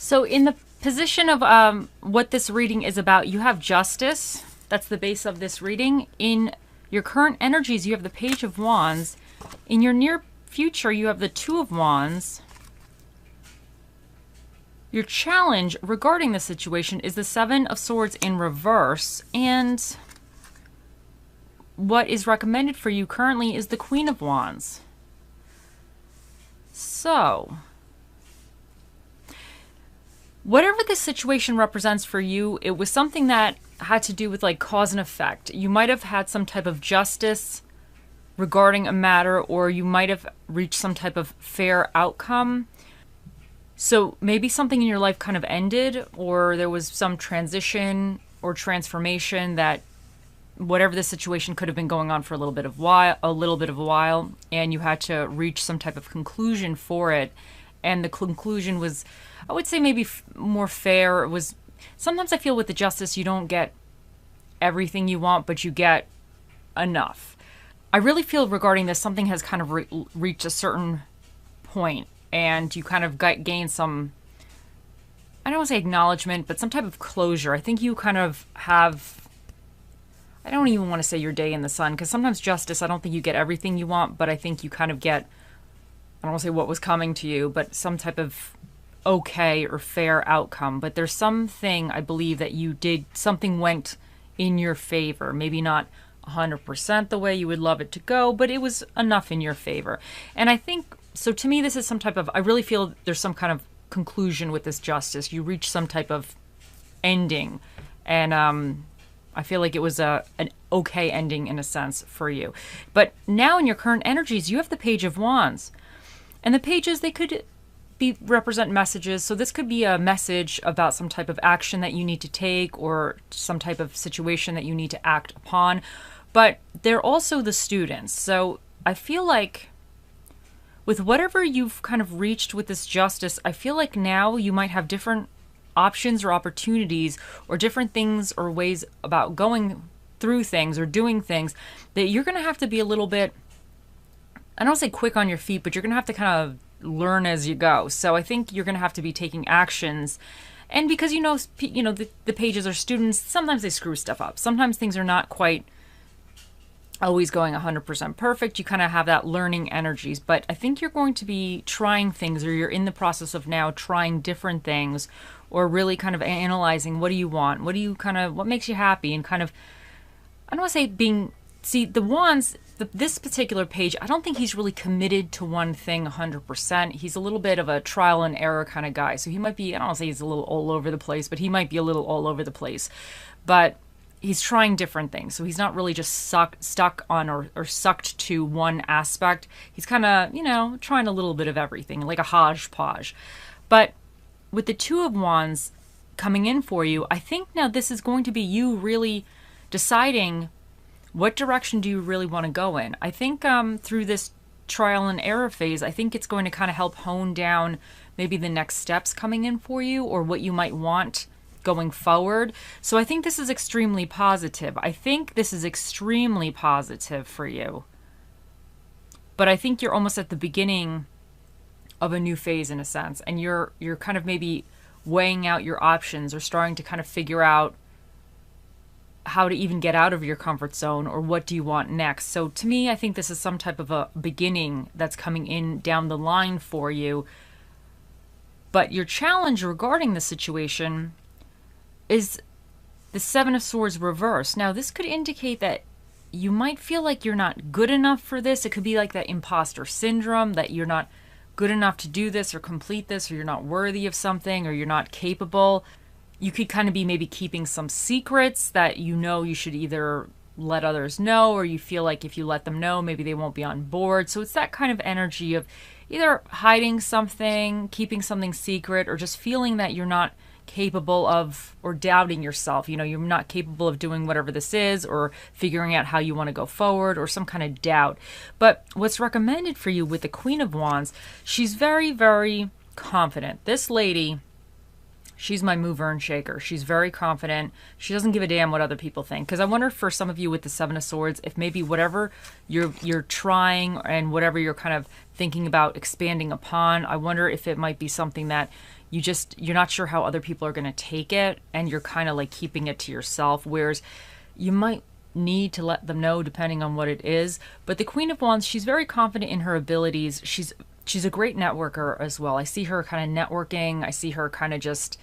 So in the position of what this reading is about, you have justice. That's the base of this reading. In your current energies, you have the Page of Wands. In your near future, you have the Two of Wands. Your challenge regarding the situation is the Seven of Swords in reverse. And what is recommended for you currently is the Queen of Wands. So, whatever this situation represents for you, it was something that had to do with like cause and effect. You might have had some type of justice regarding a matter, or you might have reached some type of fair outcome. So maybe something in your life kind of ended, or there was some transition or transformation that whatever the situation could have been going on for a little bit of a while, and you had to reach some type of conclusion for it. And the conclusion was, I would say, maybe more fair. It was, sometimes I feel with the justice, you don't get everything you want, but you get enough. I really feel regarding this, something has kind of reached a certain point, and you kind of gain some, I don't want to say acknowledgement, but some type of closure. I think you kind of have, I don't even want to say your day in the sun, because sometimes justice, I don't think you get everything you want, but I think you kind of get, I don't want to say what was coming to you, but some type of okay or fair outcome. But there's something, I believe, that you did, something went in your favor. Maybe not 100% the way you would love it to go, but it was enough in your favor. And I think, so to me, this is some type of, I really feel there's some kind of conclusion with this justice. You reach some type of ending. And I feel like it was an okay ending in a sense for you. But now in your current energies, you have the Page of Wands. And the pages, they could represent messages. So this could be a message about some type of action that you need to take, or some type of situation that you need to act upon. But they're also the students. So I feel like with whatever you've kind of reached with this justice, I feel like now you might have different options or opportunities, or different things or ways about going through things or doing things, that you're going to have to be a little bit, I don't say quick on your feet, but you're going to have to kind of learn as you go. So I think you're going to have to be taking actions. And because, the pages are students, sometimes they screw stuff up. Sometimes things are not quite always going 100% perfect. You kind of have that learning energies. But I think you're going to be trying things, or you're in the process of now trying different things, or really kind of analyzing, what do you want? What makes you happy? And kind of, I don't want to say see, the Wands, this particular page, I don't think he's really committed to one thing 100%. He's a little bit of a trial and error kind of guy. So he might be, I don't want to say he's a little all over the place, but he might be a little all over the place. But he's trying different things. So he's not really just stuck on or sucked to one aspect. He's kind of, trying a little bit of everything, like a hodgepodge. But with the Two of Wands coming in for you, I think now this is going to be you really deciding what direction do you really want to go in. I think through this trial and error phase, I think it's going to kind of help hone down maybe the next steps coming in for you, or what you might want going forward. So I think this is extremely positive. I think this is extremely positive for you. But I think you're almost at the beginning of a new phase in a sense, and you're kind of maybe weighing out your options, or starting to kind of figure out how to even get out of your comfort zone, or what do you want next. So to me, I think this is some type of a beginning that's coming in down the line for you. But your challenge regarding the situation is the Seven of Swords reverse. Now, this could indicate that you might feel like you're not good enough for this. It could be like that imposter syndrome, that you're not good enough to do this or complete this, or you're not worthy of something, or you're not capable. You could kind of be maybe keeping some secrets that you should either let others know, or you feel like if you let them know, maybe they won't be on board. So it's that kind of energy of either hiding something, keeping something secret, or just feeling that you're not capable of, or doubting yourself. You're not capable of doing whatever this is, or figuring out how you want to go forward, or some kind of doubt. But what's recommended for you with the Queen of Wands, she's very, very confident. This lady, she's my mover and shaker. She's very confident. She doesn't give a damn what other people think. Because I wonder, for some of you with the Seven of Swords, if maybe whatever you're trying, and whatever you're kind of thinking about expanding upon, I wonder if it might be something that you're not sure how other people are going to take it, and you're kind of like keeping it to yourself, whereas you might need to let them know depending on what it is. But the Queen of Wands, she's very confident in her abilities. She's a great networker as well. I see her kind of networking. I see her kind of just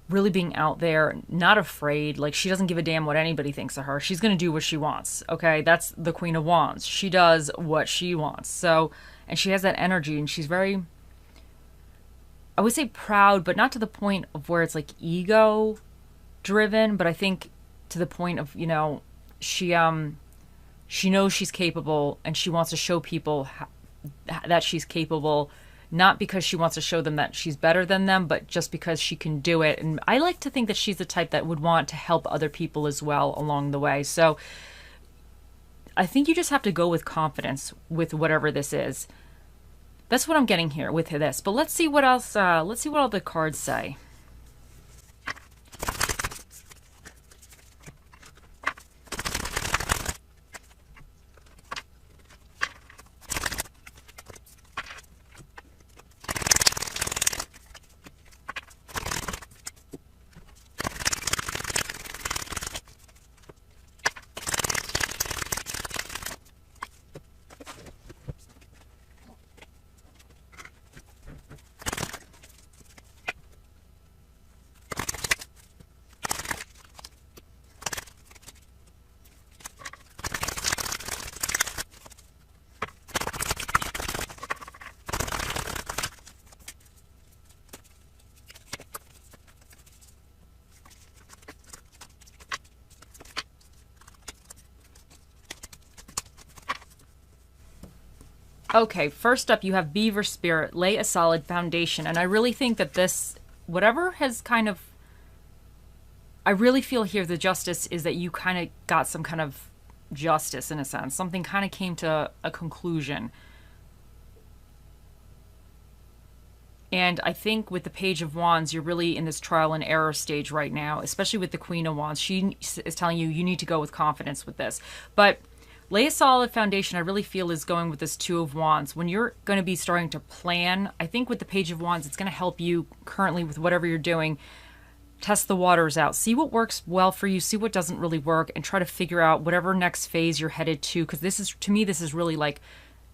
really being out there, not afraid. Like, she doesn't give a damn what anybody thinks of her. She's going to do what she wants. Okay, that's the Queen of Wands. She does what she wants. So, and she has that energy, and she's very, I would say proud, but not to the point of where it's like ego driven, but I think to the point of, she knows she's capable, and she wants to show people that she's capable, not because she wants to show them that she's better than them, but just because she can do it. And I like to think that she's the type that would want to help other people as well along the way. So I think you just have to go with confidence with whatever this is. That's what I'm getting here with this. But let's see what else, let's see what all the cards say. Okay, first up you have Beaver Spirit, lay a solid foundation. And I really think that this, whatever has kind of, I really feel here the justice is that you kind of got some kind of justice in a sense. Something kind of came to a conclusion. And I think with the Page of Wands, you're really in this trial and error stage right now, especially with the Queen of Wands. She is telling you need to go with confidence with this. But lay a solid foundation, I really feel, is going with this Two of Wands. When you're going to be starting to plan, I think with the Page of Wands, it's going to help you currently with whatever you're doing. Test the waters out. See what works well for you. See what doesn't really work, and try to figure out whatever next phase you're headed to. Because this is, to me, this is really like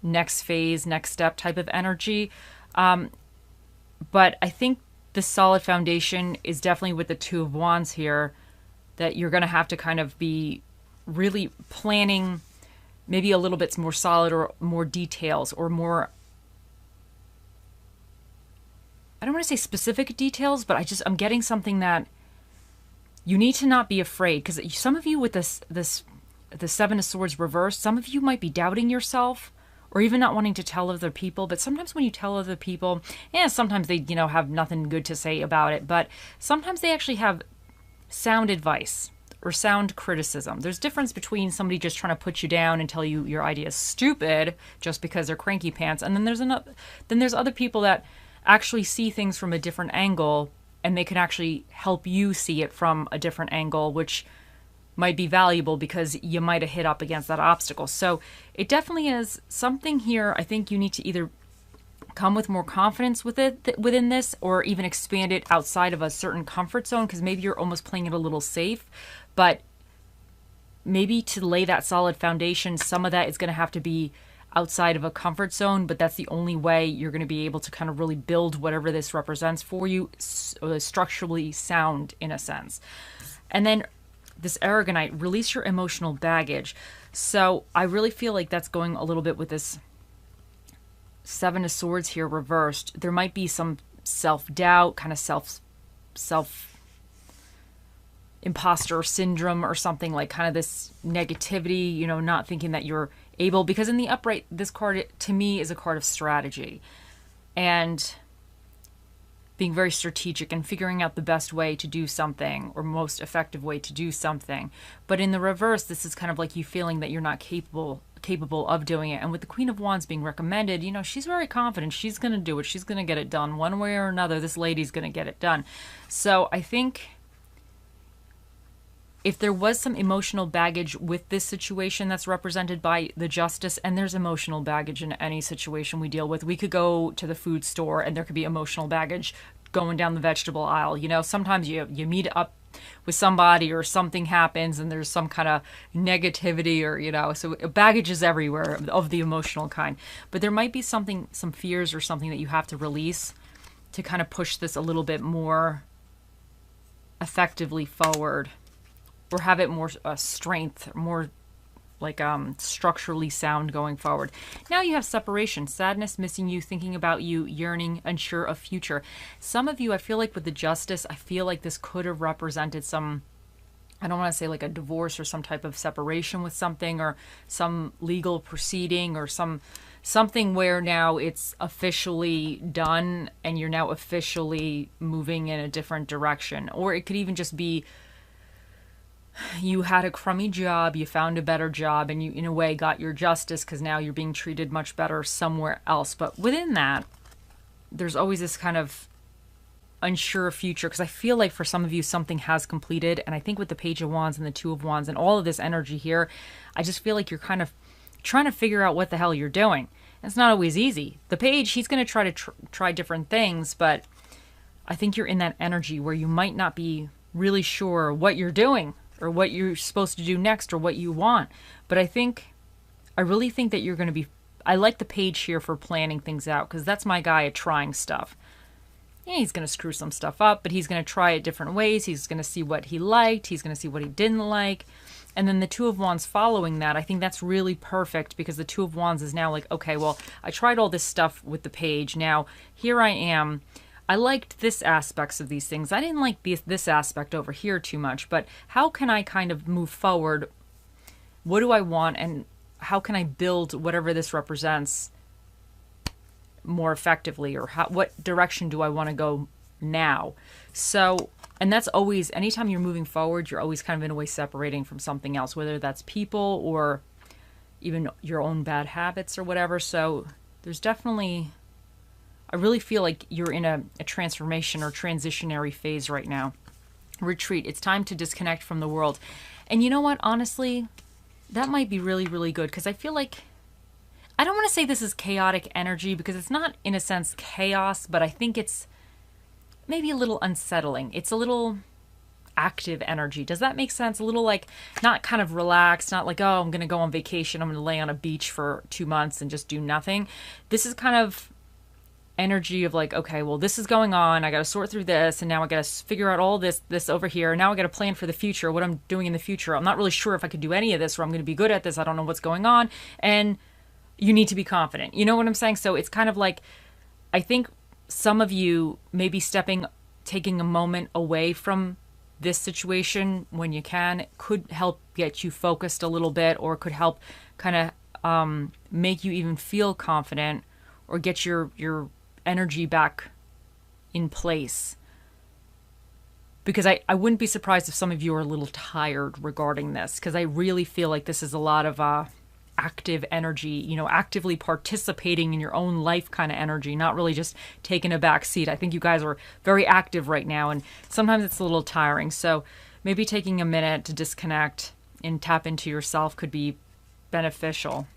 next phase, next step type of energy. But I think the solid foundation is definitely with the Two of Wands here, that you're going to have to kind of be really planning maybe a little bit more solid or more details or more, I don't want to say specific details, but I'm getting something that you need to not be afraid. Because some of you with the Seven of Swords reversed, some of you might be doubting yourself or even not wanting to tell other people. But sometimes when you tell other people, sometimes they, have nothing good to say about it, but sometimes they actually have sound advice or sound criticism. There's difference between somebody just trying to put you down and tell you your idea is stupid just because they're cranky pants, and then there's other people that actually see things from a different angle, and they can actually help you see it from a different angle, which might be valuable because you might have hit up against that obstacle. So it definitely is something here. I think you need to either come with more confidence within this, or even expand it outside of a certain comfort zone, because maybe you're almost playing it a little safe. But maybe to lay that solid foundation, some of that is going to have to be outside of a comfort zone, but that's the only way you're going to be able to kind of really build whatever this represents for you, structurally sound in a sense. And then this Aragonite, release your emotional baggage. So I really feel like that's going a little bit with this Seven of Swords here reversed. There might be some self-doubt, kind of self imposter syndrome or something, like kind of this negativity, not thinking that you're able, because in the upright, this card to me is a card of strategy and being very strategic and figuring out the best way to do something or most effective way to do something. But in the reverse, this is kind of like you feeling that you're not capable of doing it. And with the Queen of Wands being recommended, she's very confident. She's going to do it. She's going to get it done one way or another. This lady's going to get it done. So I think if there was some emotional baggage with this situation that's represented by the Justice, and there's emotional baggage in any situation we deal with. We could go to the food store and there could be emotional baggage going down the vegetable aisle. You know, sometimes you meet up with somebody or something happens and there's some kind of negativity, or, you know, so baggage is everywhere of the emotional kind. But there might be something, some fears or something that you have to release to kind of push this a little bit more effectively forward, or have it more strength, more like structurally sound going forward. Now you have separation, sadness, missing you, thinking about you, yearning, unsure of future. Some of you, I feel like with the Justice, I feel like this could have represented some, I don't want to say like a divorce or some type of separation with something, or some legal proceeding, or something where now it's officially done and you're now officially moving in a different direction. Or it could even just be you had a crummy job, you found a better job, and you, in a way, got your justice because now you're being treated much better somewhere else. But within that, there's always this kind of unsure future, because I feel like for some of you, something has completed. And I think with the Page of Wands and the Two of Wands and all of this energy here, I just feel like you're kind of trying to figure out what the hell you're doing. It's not always easy. The Page, he's going to try to try different things, but I think you're in that energy where you might not be really sure what you're doing, or what you're supposed to do next, or what you want. But I really think that you're going to be, I like the Page here for planning things out, because that's my guy at trying stuff. Yeah, he's going to screw some stuff up, but he's going to try it different ways. He's going to see what he liked. He's going to see what he didn't like. And then the Two of Wands following that, I think that's really perfect, because the Two of Wands is now like, okay, well, I tried all this stuff with the Page. Now, here I am. I liked this aspects of these things. I didn't like this aspect over here too much, but how can I kind of move forward? What do I want? And how can I build whatever this represents more effectively? Or what direction do I want to go now? So, and that's always, anytime you're moving forward, you're always kind of in a way separating from something else, whether that's people or even your own bad habits or whatever. So there's definitely, I really feel like you're in a transformation or transitionary phase right now. Retreat. It's time to disconnect from the world. And you know what? Honestly, that might be really, really good, because I feel like, I don't want to say this is chaotic energy, because it's not in a sense chaos, but I think it's maybe a little unsettling. It's a little active energy. Does that make sense? A little like, not kind of relaxed, not like, oh, I'm going to go on vacation, I'm going to lay on a beach for 2 months and just do nothing. This is kind of energy of like, okay, well, this is going on, I got to sort through this, and now I got to figure out all this over here, now I got to plan for the future, what I'm doing in the future. I'm not really sure if I could do any of this, or I'm going to be good at this, I don't know what's going on. And you need to be confident, you know what I'm saying? So it's kind of like, I think some of you maybe taking a moment away from this situation when you can, could help get you focused a little bit, or could help kind of make you even feel confident, or get your energy back in place. Because I wouldn't be surprised if some of you are a little tired regarding this, because I really feel like this is a lot of active energy, you know, actively participating in your own life kind of energy, not really just taking a back seat. I think you guys are very active right now, and sometimes it's a little tiring. So maybe taking a minute to disconnect and tap into yourself could be beneficial.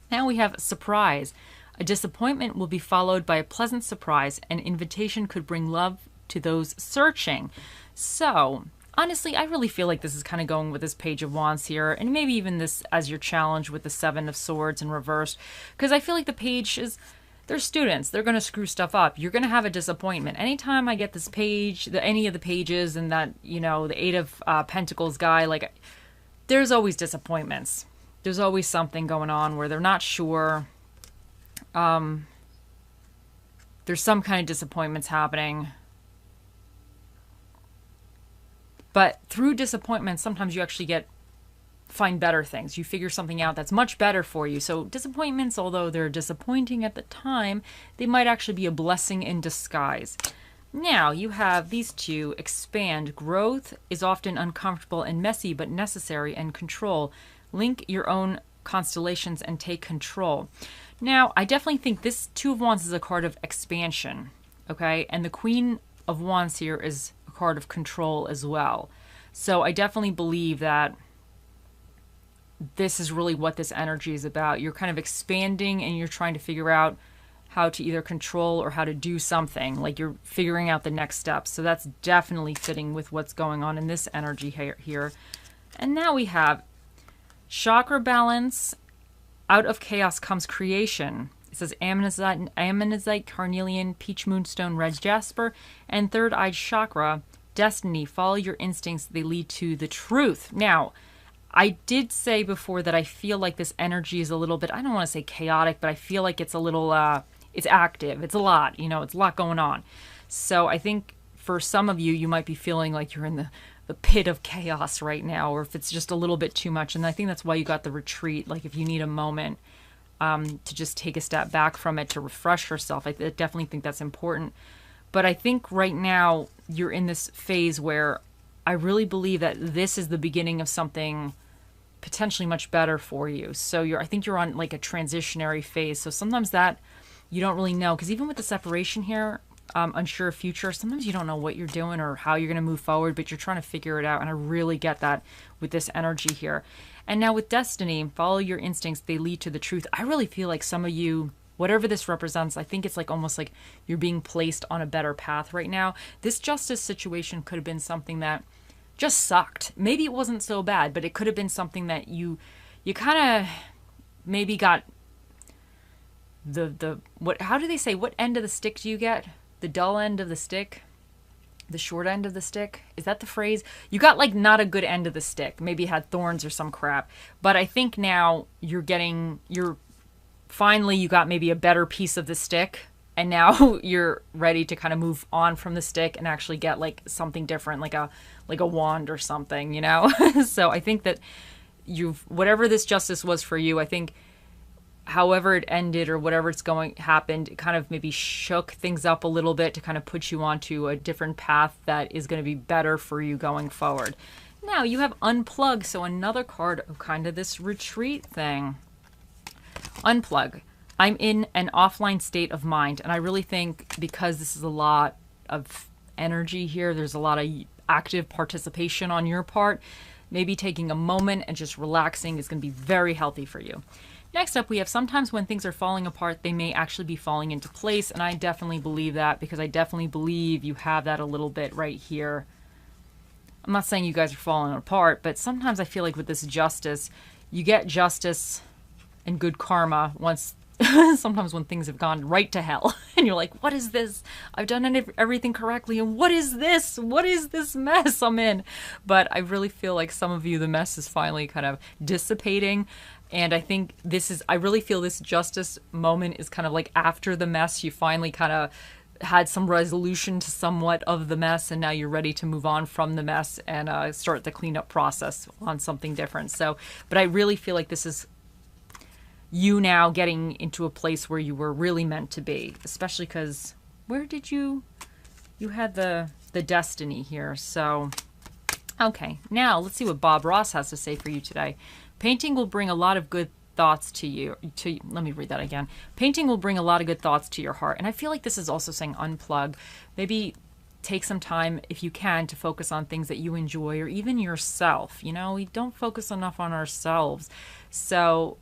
Now we have surprise. A disappointment will be followed by a pleasant surprise. An invitation could bring love to those searching. So, honestly, I really feel like this is kind of going with this Page of Wands here, and maybe even this as your challenge with the Seven of Swords in reverse, because I feel like the Page is, they're students. They're going to screw stuff up. You're going to have a disappointment. Anytime I get this page, any of the pages, and that, you know, the Eight of Pentacles guy, like, there's always disappointments. There's always something going on where they're not sure. There's some kind of disappointments happening. But through disappointment, sometimes you actually find better things. You figure something out that's much better for you. So disappointments, although they're disappointing at the time, they might actually be a blessing in disguise. Now you have these two. Expand. Growth is often uncomfortable and messy, but necessary, and control. Link your own constellations and take control. Now, I definitely think this Two of Wands is a card of expansion, okay? And the Queen of Wands here is a card of control as well. So I definitely believe that this is really what this energy is about. You're kind of expanding and you're trying to figure out how to either control or how to do something. Like you're figuring out the next steps. So that's definitely fitting with what's going on in this energy here. And now we have chakra balance. Out of chaos comes creation. It says ammonite, carnelian, peach moonstone, red jasper, and third eye chakra, destiny. Follow your instincts. They lead to the truth. Now, I did say before that I feel like this energy is a little bit, I don't want to say chaotic, but I feel like it's a little, it's active. It's a lot, it's a lot going on. So I think for some of you, you might be feeling like you're in the pit of chaos right now, or if it's just a little bit too much. And I think that's why you got the retreat. Like if you need a moment to just take a step back from it, to refresh yourself, I definitely think that's important. But I think right now you're in this phase where I really believe that this is the beginning of something potentially much better for you. So I think you're on like a transitionary phase. So sometimes that you don't really know, because even with the separation here, unsure of future, sometimes you don't know what you're doing or how you're going to move forward, but you're trying to figure it out. And I really get that with this energy here. And now with destiny, follow your instincts. They lead to the truth. I really feel like some of you, whatever this represents, I think it's like almost like you're being placed on a better path right now. This justice situation could have been something that just sucked. Maybe it wasn't so bad, but it could have been something that you kind of maybe got how do they say, what end of the stick do you get? The dull end of the stick? The short end of the stick? Is that the phrase? You got like not a good end of the stick. Maybe it had thorns or some crap. But I think now you got maybe a better piece of the stick. And now you're ready to kind of move on from the stick and actually get like something different, like a wand or something, So I think that whatever this justice was for you, I think however it ended or whatever happened, it kind of maybe shook things up a little bit to kind of put you onto a different path that is going to be better for you going forward. Now you have unplug. So another card of kind of this retreat thing. Unplug. I'm in an offline state of mind. And I really think because this is a lot of energy here, there's a lot of active participation on your part, maybe taking a moment and just relaxing is going to be very healthy for you. Next up, we have sometimes when things are falling apart, they may actually be falling into place. And I definitely believe that, because I definitely believe you have that a little bit right here. I'm not saying you guys are falling apart, but sometimes I feel like with this justice, you get justice and good karma once sometimes when things have gone right to hell and you're like, what is this? I've done everything correctly. And what is this? What is this mess I'm in? But I really feel like some of you, the mess is finally kind of dissipating. And I think I really feel this justice moment is kind of like after the mess, you finally kind of had some resolution to somewhat of the mess. And now you're ready to move on from the mess and start the cleanup process on something different. So, but I really feel like this is you now getting into a place where you were really meant to be, especially because where did you had the destiny here. So, okay, now let's see what Bob Ross has to say for you today. Painting will bring a lot of good thoughts to you. Let me read that again. Painting will bring a lot of good thoughts to your heart. And I feel like this is also saying unplug. Maybe take some time, if you can, to focus on things that you enjoy or even yourself. We don't focus enough on ourselves. So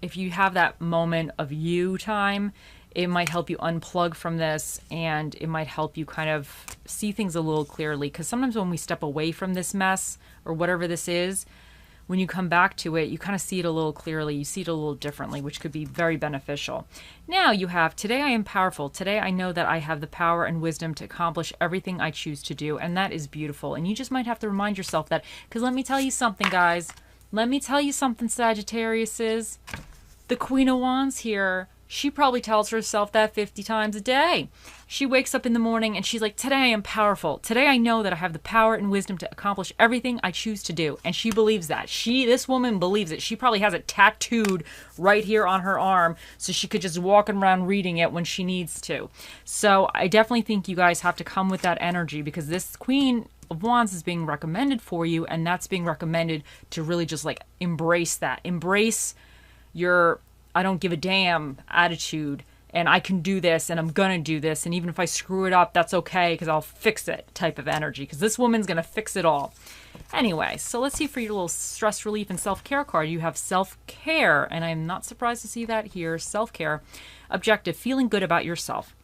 if you have that moment of you time, it might help you unplug from this, and it might help you kind of see things a little clearly. Because sometimes when we step away from this mess or whatever this is, when you come back to it, you kind of see it a little clearly. You see it a little differently, which could be very beneficial. Now you have, today I am powerful. Today I know that I have the power and wisdom to accomplish everything I choose to do. And that is beautiful. And you just might have to remind yourself that, because let me tell you something, guys. Let me tell you something, Sagittarius is. The Queen of Wands here, she probably tells herself that 50 times a day. She wakes up in the morning and she's like, today I am powerful. Today I know that I have the power and wisdom to accomplish everything I choose to do. And she believes that. This woman believes it. She probably has it tattooed right here on her arm so she could just walk around reading it when she needs to. So I definitely think you guys have to come with that energy, because this Queen of Wands is being recommended for you, and that's being recommended to really just like embrace that. Embrace your I don't give a damn attitude, and I can do this, and I'm gonna do this, and even if I screw it up, that's okay because I'll fix it type of energy, because this woman's gonna fix it all. Anyway, so let's see for your little stress relief and self-care card. You have self-care, and I'm not surprised to see that here. Self-care. Objective, feeling good about yourself.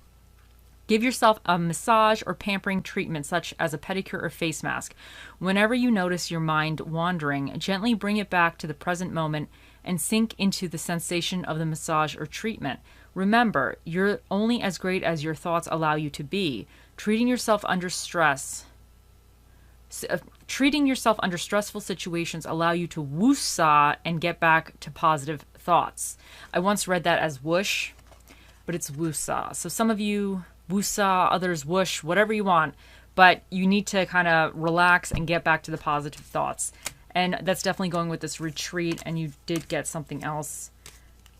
Give yourself a massage or pampering treatment, such as a pedicure or face mask. Whenever you notice your mind wandering, gently bring it back to the present moment and sink into the sensation of the massage or treatment. Remember, you're only as great as your thoughts allow you to be. Treating yourself under stressful situations allow you to woosah and get back to positive thoughts. I once read that as whoosh, but it's woosah. So some of you woosah, others whoosh, whatever you want, but you need to kind of relax and get back to the positive thoughts. And that's definitely going with this retreat. And you did get something else,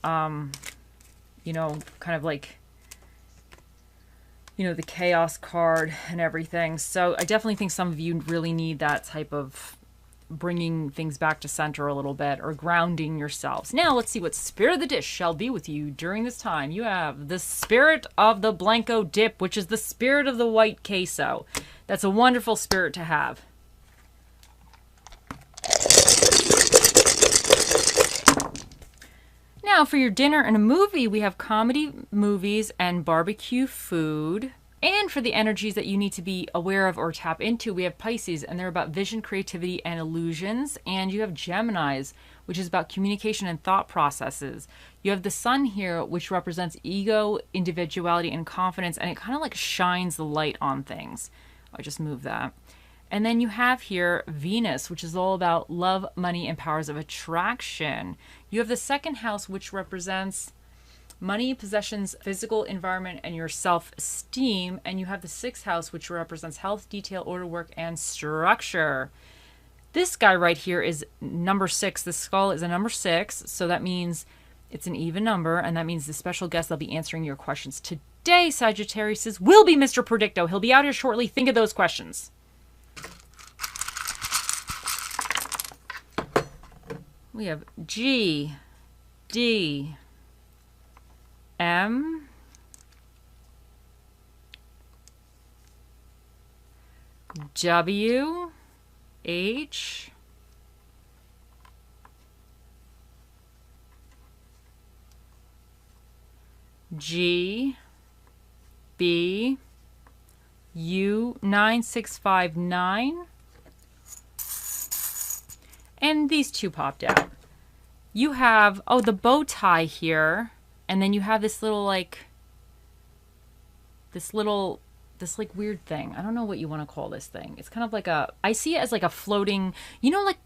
you know, kind of like, you know, the chaos card and everything. So I definitely think some of you really need that type of bringing things back to center a little bit, or grounding yourselves. Now let's see what spirit of the dish shall be with you during this time. You have the spirit of the Blanco dip, which is the spirit of the white queso. That's a wonderful spirit to have. Now for your dinner and a movie, we have comedy movies and barbecue food. And for the energies that you need to be aware of or tap into, we have Pisces, and they're about vision, creativity, and illusions. And you have Geminis, which is about communication and thought processes. You have the Sun here, which represents ego, individuality, and confidence, and it kind of like shines the light on things. I just moved that. And then you have here Venus, which is all about love, money, and powers of attraction. You have the second house, which represents money, possessions, physical environment, and your self-esteem. And you have the sixth house, which represents health, detail, order, work, and structure. This guy right here is number 6. The skull is a number 6. So that means it's an even number. And that means the special guest that'll be answering your questions today, Sagittarius, will be Mr. Predicto. He'll be out here shortly. Think of those questions. We have G, D, M, W, H, G, B, U, 9659. And these two popped out. You have, oh, the bow tie here. And then you have this little, like, this like weird thing. I don't know what you want to call this thing. It's kind of like I see it as like a floating, you know, like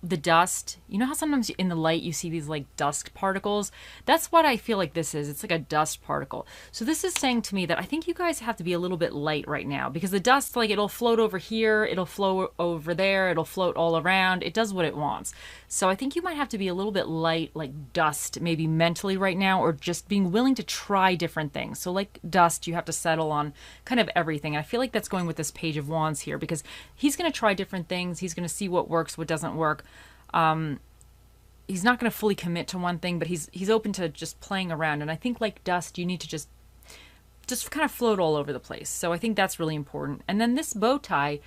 the dust. You know how sometimes in the light you see these like dust particles? That's what I feel like this is. It's like a dust particle. So this is saying to me that I think you guys have to be a little bit light right now, because the dust, like, it'll float over here, it'll float over there, it'll float all around. It does what it wants. So I think you might have to be a little bit light, like dust, maybe mentally right now, or just being willing to try different things. So like dust, you have to settle on kind of everything. I feel like that's going with this Page of Wands here, because he's going to try different things. He's going to see what works, what doesn't work. He's not going to fully commit to one thing, but he's open to just playing around. And I think like dust, you need to just kind of float all over the place. So I think that's really important. And then this bow tie,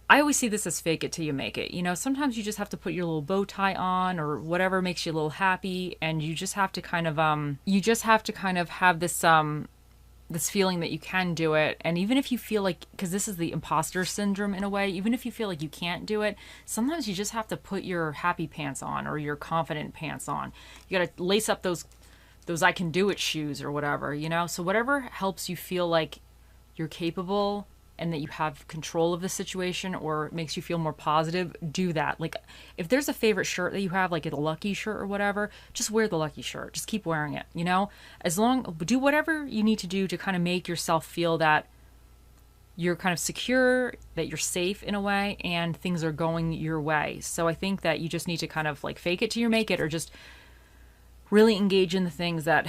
I always see this as fake it till you make it. You know, sometimes you just have to put your little bow tie on, or whatever makes you a little happy, and you just have to kind of have this this feeling that you can do it. And even if you feel like, because this is the imposter syndrome in a way, even if you feel like you can't do it, sometimes you just have to put your happy pants on, or your confident pants on. You got to lace up those I can do it shoes or whatever, you know? So whatever helps you feel like you're capable and that you have control of the situation, or makes you feel more positive, do that. Like if there's a favorite shirt that you have, like a lucky shirt or whatever, just wear the lucky shirt. Just keep wearing it, you know? Do whatever you need to do to kind of make yourself feel that you're kind of secure, that you're safe in a way, and things are going your way. So I think that you just need to kind of like fake it till you make it, or just really engage in the things that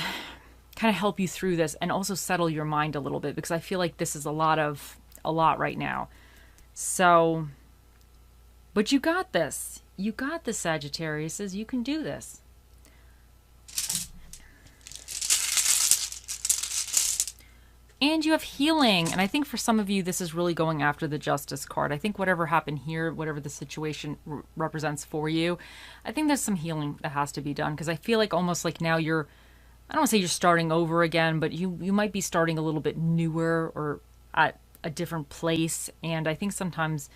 kind of help you through this, and also settle your mind a little bit, because I feel like this is a lot right now. So, but you got this. You got this, Sagittarius. You can do this. And you have healing. And I think for some of you, this is really going after the Justice card. I think whatever happened here, whatever the situation represents for you, I think there's some healing that has to be done. Because I feel like almost like now you're, I don't want to say you're starting over again, but you might be starting a little bit newer or at a different place. And I think sometimes,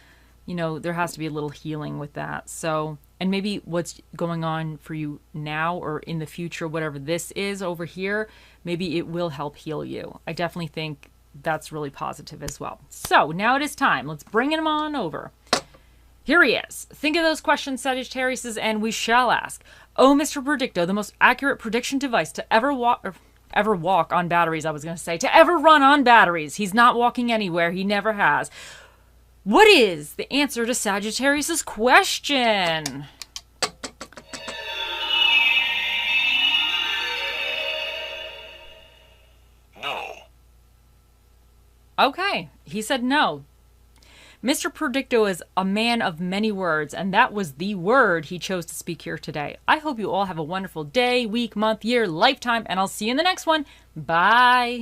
you know, there has to be a little healing with that. So, and maybe what's going on for you now or in the future, whatever this is over here, maybe it will help heal you. I definitely think that's really positive as well. So now it is time. Let's bring him on over. Here he is. Think of those questions, Sagittarius, and we shall ask. Oh, Mr. Predicto, the most accurate prediction device to ever walk on batteries, I was going to say. To ever run on batteries. He's not walking anywhere. He never has. What is the answer to Sagittarius' question? No. Okay, he said no. Mr. Predicto is a man of many words, and that was the word he chose to speak here today. I hope you all have a wonderful day, week, month, year, lifetime, and I'll see you in the next one. Bye.